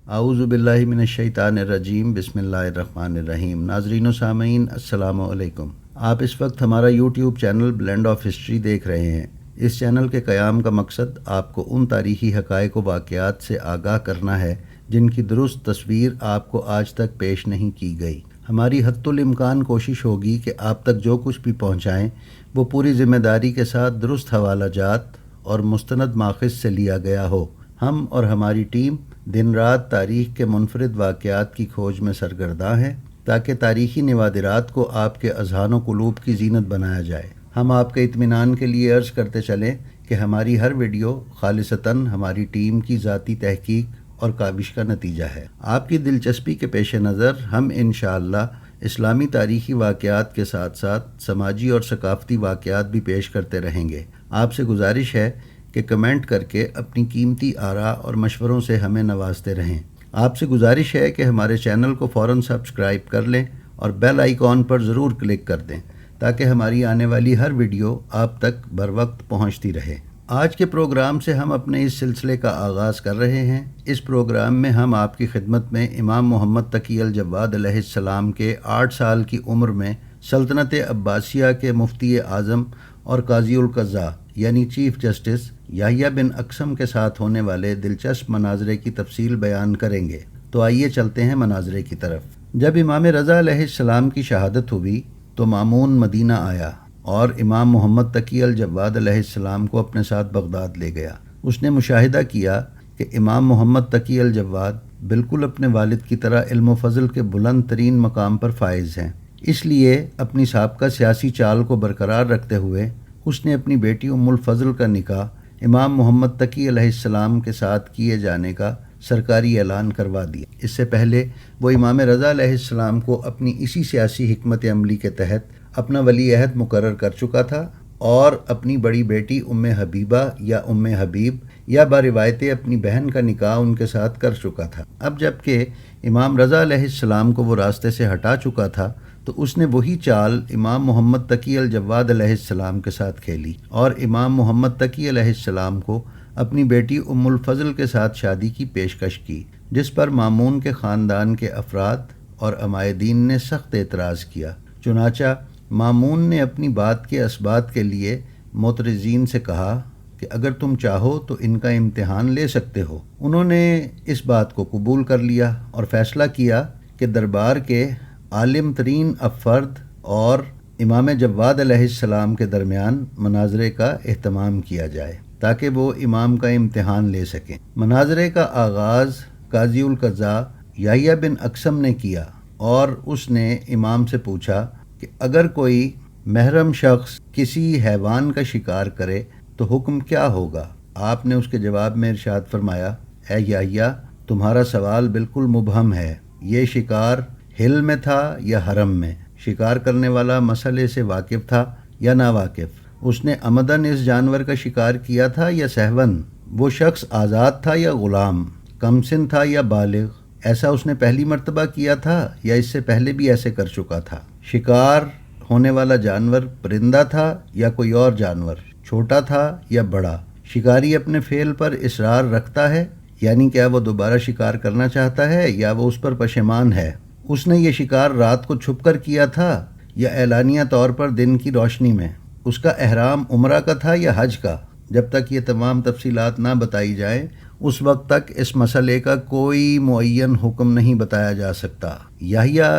اعوذ باللہ من الشیطان الرجیم، بسم اللہ الرحمن الرحیم۔ ناظرین و سامعین، السلام علیکم۔ آپ اس وقت ہمارا YouTube channel blend of history دیکھ رہے ہیں۔ اس چینل کے قیام کا مقصد آپ کو ان تاریخی حقائق و واقعات سے آگاہ کرنا ہے جن کی درست تصویر آپ کو آج تک پیش نہیں کی گئی۔ ہماری حتی الامکان کوشش ہوگی کہ آپ تک جو کچھ بھی پہنچائیں وہ پوری ذمہ داری کے ساتھ درست حوالہ جات اور مستند ماخذ سے لیا گیا ہو۔ ہم اور ہماری ٹیم دن رات تاریخ کے منفرد واقعات کی کھوج میں سرگرداں ہیں تاکہ تاریخی نوادرات کو آپ کے اذہان و قلوب کی زینت بنایا جائے۔ ہم آپ کے اطمینان کے لیے عرض کرتے چلیں کہ ہماری ہر ویڈیو خالصتاً ہماری ٹیم کی ذاتی تحقیق اور کاوش کا نتیجہ ہے۔ آپ کی دلچسپی کے پیش نظر ہم انشاءاللہ اسلامی تاریخی واقعات کے ساتھ ساتھ سماجی اور ثقافتی واقعات بھی پیش کرتے رہیں گے۔ آپ سے گزارش ہے کہ کمنٹ کر کے اپنی قیمتی آراء اور مشوروں سے ہمیں نوازتے رہیں۔ آپ سے گزارش ہے کہ ہمارے چینل کو فوراً سبسکرائب کر لیں اور بیل آئیکن پر ضرور کلک کر دیں تاکہ ہماری آنے والی ہر ویڈیو آپ تک بر وقت پہنچتی رہے۔ آج کے پروگرام سے ہم اپنے اس سلسلے کا آغاز کر رہے ہیں۔ اس پروگرام میں ہم آپ کی خدمت میں امام محمد تقی الجواد علیہ السلام کے 8 سال کی عمر میں سلطنت عباسیہ کے مفتی اعظم اور قاضی القضاء یعنی چیف جسٹس یحییٰ بن اقسم کے ساتھ ہونے والے دلچسپ مناظرے کی تفصیل بیان کریں گے۔ تو آئیے چلتے ہیں مناظرے کی طرف۔ جب امام رضا علیہ السلام کی شہادت ہوئی تو مامون مدینہ آیا اور امام محمد تقی الجواد علیہ السلام کو اپنے ساتھ بغداد لے گیا۔ اس نے مشاہدہ کیا کہ امام محمد تقی الجواد بالکل اپنے والد کی طرح علم و فضل کے بلند ترین مقام پر فائز ہیں۔ اس لیے اپنی سابقہ سیاسی چال کو برقرار رکھتے ہوئے اس نے اپنی بیٹی ام الفضل کا نکاح امام محمد تقی علیہ السلام کے ساتھ کیے جانے کا سرکاری اعلان کروا دیا۔ اس سے پہلے وہ امام رضا علیہ السلام کو اپنی اسی سیاسی حکمت عملی کے تحت اپنا ولی عہد مقرر کر چکا تھا اور اپنی بڑی بیٹی ام حبیبہ یا ام حبیب یا باروایت اپنی بہن کا نکاح ان کے ساتھ کر چکا تھا۔ اب جب کہ امام رضا علیہ السلام کو وہ راستے سے ہٹا چکا تھا تو اس نے وہی چال امام محمد تقی الجواد علیہ السلام کے ساتھ کھیلی اور امام محمد تقی علیہ السلام کو اپنی بیٹی ام الفضل کے ساتھ شادی کی پیشکش کی، جس پر مامون کے خاندان کے افراد اور عمائدین نے سخت اعتراض کیا۔ چنانچہ مامون نے اپنی بات کے اثبات کے لیے معترضین سے کہا کہ اگر تم چاہو تو ان کا امتحان لے سکتے ہو۔ انہوں نے اس بات کو قبول کر لیا اور فیصلہ کیا کہ دربار کے عالم ترین افراد اور امام جواد علیہ السلام کے درمیان مناظرے کا اہتمام کیا جائے تاکہ وہ امام کا امتحان لے سکیں۔ مناظرے کا آغاز قاضی القضاء یحییٰ بن اقسم نے کیا اور اس نے امام سے پوچھا کہ اگر کوئی محرم شخص کسی حیوان کا شکار کرے تو حکم کیا ہوگا؟ آپ نے اس کے جواب میں ارشاد فرمایا، اے یحییٰ، تمہارا سوال بالکل مبہم ہے۔ یہ شکار ہل میں تھا یا حرم میں؟ شکار کرنے والا مسئلے سے واقف تھا یا ناواقف؟ اس نے عمدن اس جانور کا شکار کیا تھا یا سہون؟ وہ شخص آزاد تھا یا غلام؟ کم سن تھا یا بالغ؟ ایسا اس نے پہلی مرتبہ کیا تھا یا اس سے پہلے بھی ایسے کر چکا تھا؟ شکار ہونے والا جانور پرندہ تھا یا کوئی اور جانور؟ چھوٹا تھا یا بڑا؟ شکاری اپنے فعل پر اصرار رکھتا ہے، یعنی کیا وہ دوبارہ شکار کرنا چاہتا ہے یا وہ اس پر پشیمان ہے؟ اس نے یہ شکار رات کو چھپ کر کیا تھا یا اعلانیہ طور پر دن کی روشنی میں؟ اس کا احرام عمرہ کا تھا یا حج کا؟ جب تک یہ تمام تفصیلات نہ بتائی جائیں اس وقت تک اس مسئلے کا کوئی معین حکم نہیں بتایا جا سکتا۔ یحییٰ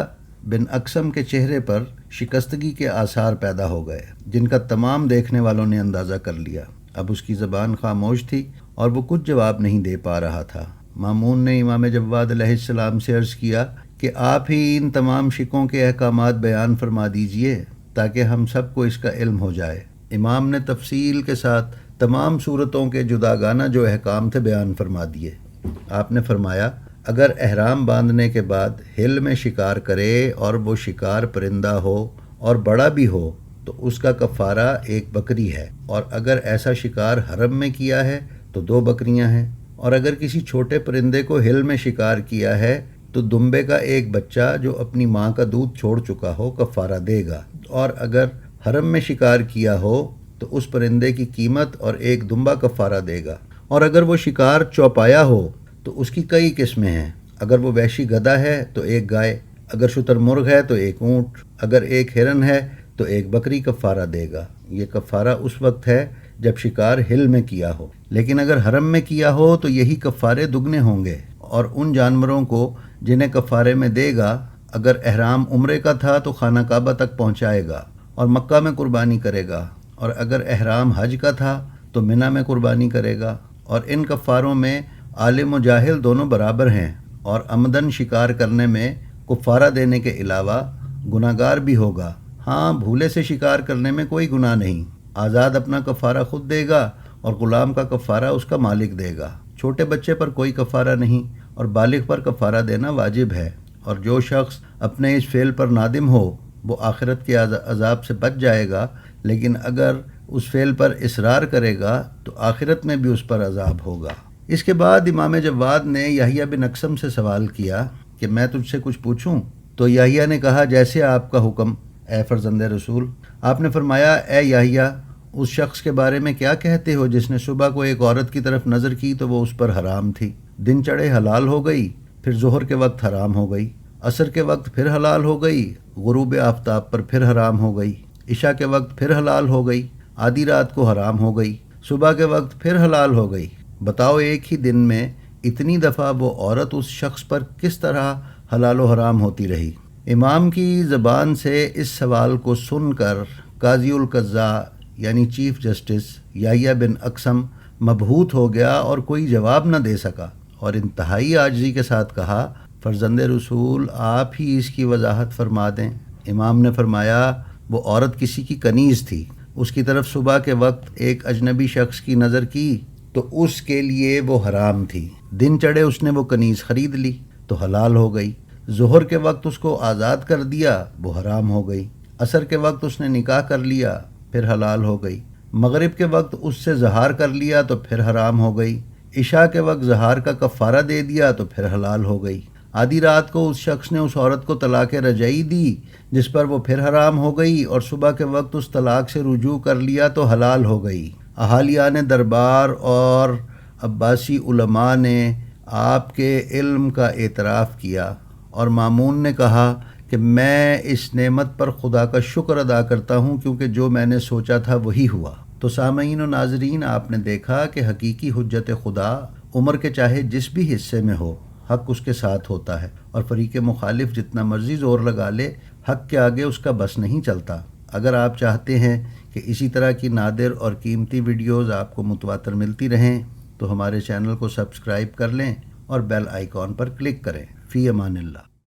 بن اقسم کے چہرے پر شکستگی کے آثار پیدا ہو گئے جن کا تمام دیکھنے والوں نے اندازہ کر لیا۔ اب اس کی زبان خاموش تھی اور وہ کچھ جواب نہیں دے پا رہا تھا۔ مامون نے امام جواد علیہ السلام سے عرض کیا کہ آپ ہی ان تمام شکوں کے احکامات بیان فرما دیجئے تاکہ ہم سب کو اس کا علم ہو جائے۔ امام نے تفصیل کے ساتھ تمام صورتوں کے جداگانہ جو احکام تھے بیان فرما دیے۔ آپ نے فرمایا، اگر احرام باندھنے کے بعد ہل میں شکار کرے اور وہ شکار پرندہ ہو اور بڑا بھی ہو تو اس کا کفارہ 1 بکری ہے، اور اگر ایسا شکار حرم میں کیا ہے تو 2 بکریاں ہیں، اور اگر کسی چھوٹے پرندے کو ہل میں شکار کیا ہے تو دمبے کا 1 بچہ جو اپنی ماں کا دودھ چھوڑ چکا ہو کفارہ دے گا، اور اگر حرم میں شکار کیا ہو تو اس پرندے کی قیمت اور 1 دمبا کفارہ دے گا، اور اگر وہ شکار چوپایا ہو تو اس کی کئی قسمیں ہیں۔ اگر وہ وحشی گدھا ہے تو ایک گائے، اگر شتر مرغ ہے تو ایک اونٹ، اگر ایک ہرن ہے تو ایک بکری کفارہ دے گا۔ یہ کفارہ اس وقت ہے جب شکار ہل میں کیا ہو، لیکن اگر حرم میں کیا ہو تو یہی کفارے دگنے ہوں گے۔ اور ان جانوروں کو جنہیں کفارے میں دے گا، اگر احرام عمرے کا تھا تو خانہ کعبہ تک پہنچائے گا اور مکہ میں قربانی کرے گا، اور اگر احرام حج کا تھا تو منی میں قربانی کرے گا۔ اور ان کفاروں میں عالم و جاہل دونوں برابر ہیں، اور عمدن شکار کرنے میں کفارہ دینے کے علاوہ گناہگار بھی ہوگا۔ ہاں، بھولے سے شکار کرنے میں کوئی گناہ نہیں۔ آزاد اپنا کفارہ خود دے گا اور غلام کا کفارہ اس کا مالک دے گا۔ چھوٹے بچے پر کوئی کفارہ نہیں، اور بالغ پر کفارہ دینا واجب ہے۔ اور جو شخص اپنے اس فعل پر نادم ہو وہ آخرت کے عذاب سے بچ جائے گا، لیکن اگر اس فعل پر اصرار کرے گا تو آخرت میں بھی اس پر عذاب ہوگا۔ اس کے بعد امام جواد نے یحییٰ بن اقسم سے سوال کیا کہ میں تجھ سے کچھ پوچھوں؟ تو یحییٰ نے کہا جیسے آپ کا حکم اے فرزند رسول۔ آپ نے فرمایا اے یحییٰ، اس شخص کے بارے میں کیا کہتے ہو جس نے صبح کو ایک عورت کی طرف نظر کی تو وہ اس پر حرام تھی، دن چڑھے حلال ہو گئی، پھر ظہر کے وقت حرام ہو گئی، عصر کے وقت پھر حلال ہو گئی، غروب آفتاب پر پھر حرام ہو گئی، عشاء کے وقت پھر حلال ہو گئی، آدھی رات کو حرام ہو گئی، صبح کے وقت پھر حلال ہو گئی۔ بتاؤ ایک ہی دن میں اتنی دفعہ وہ عورت اس شخص پر کس طرح حلال و حرام ہوتی رہی؟ امام کی زبان سے اس سوال کو سن کر قاضی القضاء یعنی چیف جسٹس یحییٰ بن اقسم مبہوت ہو گیا اور کوئی جواب نہ دے سکا، اور انتہائی عاجزی کے ساتھ کہا فرزند رسول آپ ہی اس کی وضاحت فرما دیں۔ امام نے فرمایا وہ عورت کسی کی کنیز تھی، اس کی طرف صبح کے وقت ایک اجنبی شخص کی نظر کی تو اس کے لیے وہ حرام تھی، دن چڑھے اس نے وہ کنیز خرید لی تو حلال ہو گئی، ظہر کے وقت اس کو آزاد کر دیا وہ حرام ہو گئی، عصر کے وقت اس نے نکاح کر لیا پھر حلال ہو گئی، مغرب کے وقت اس سے زہار کر لیا تو پھر حرام ہو گئی، عشاء کے وقت زہار کا کفارہ دے دیا تو پھر حلال ہو گئی، آدھی رات کو اس شخص نے اس عورت کو طلاق رجعی دی جس پر وہ پھر حرام ہو گئی، اور صبح کے وقت اس طلاق سے رجوع کر لیا تو حلال ہو گئی۔ احالیان دربار اور عباسی علماء نے آپ کے علم کا اعتراف کیا، اور مامون نے کہا کہ میں اس نعمت پر خدا کا شکر ادا کرتا ہوں کیونکہ جو میں نے سوچا تھا وہی ہوا۔ تو سامعین و ناظرین، آپ نے دیکھا کہ حقیقی حجت خدا عمر کے چاہے جس بھی حصے میں ہو، حق اس کے ساتھ ہوتا ہے، اور فریق مخالف جتنا مرضی زور لگا لے حق کے آگے اس کا بس نہیں چلتا۔ اگر آپ چاہتے ہیں کہ اسی طرح کی نادر اور قیمتی ویڈیوز آپ کو متواتر ملتی رہیں تو ہمارے چینل کو سبسکرائب کر لیں اور بیل آئیکن پر کلک کریں۔ فی امان اللہ۔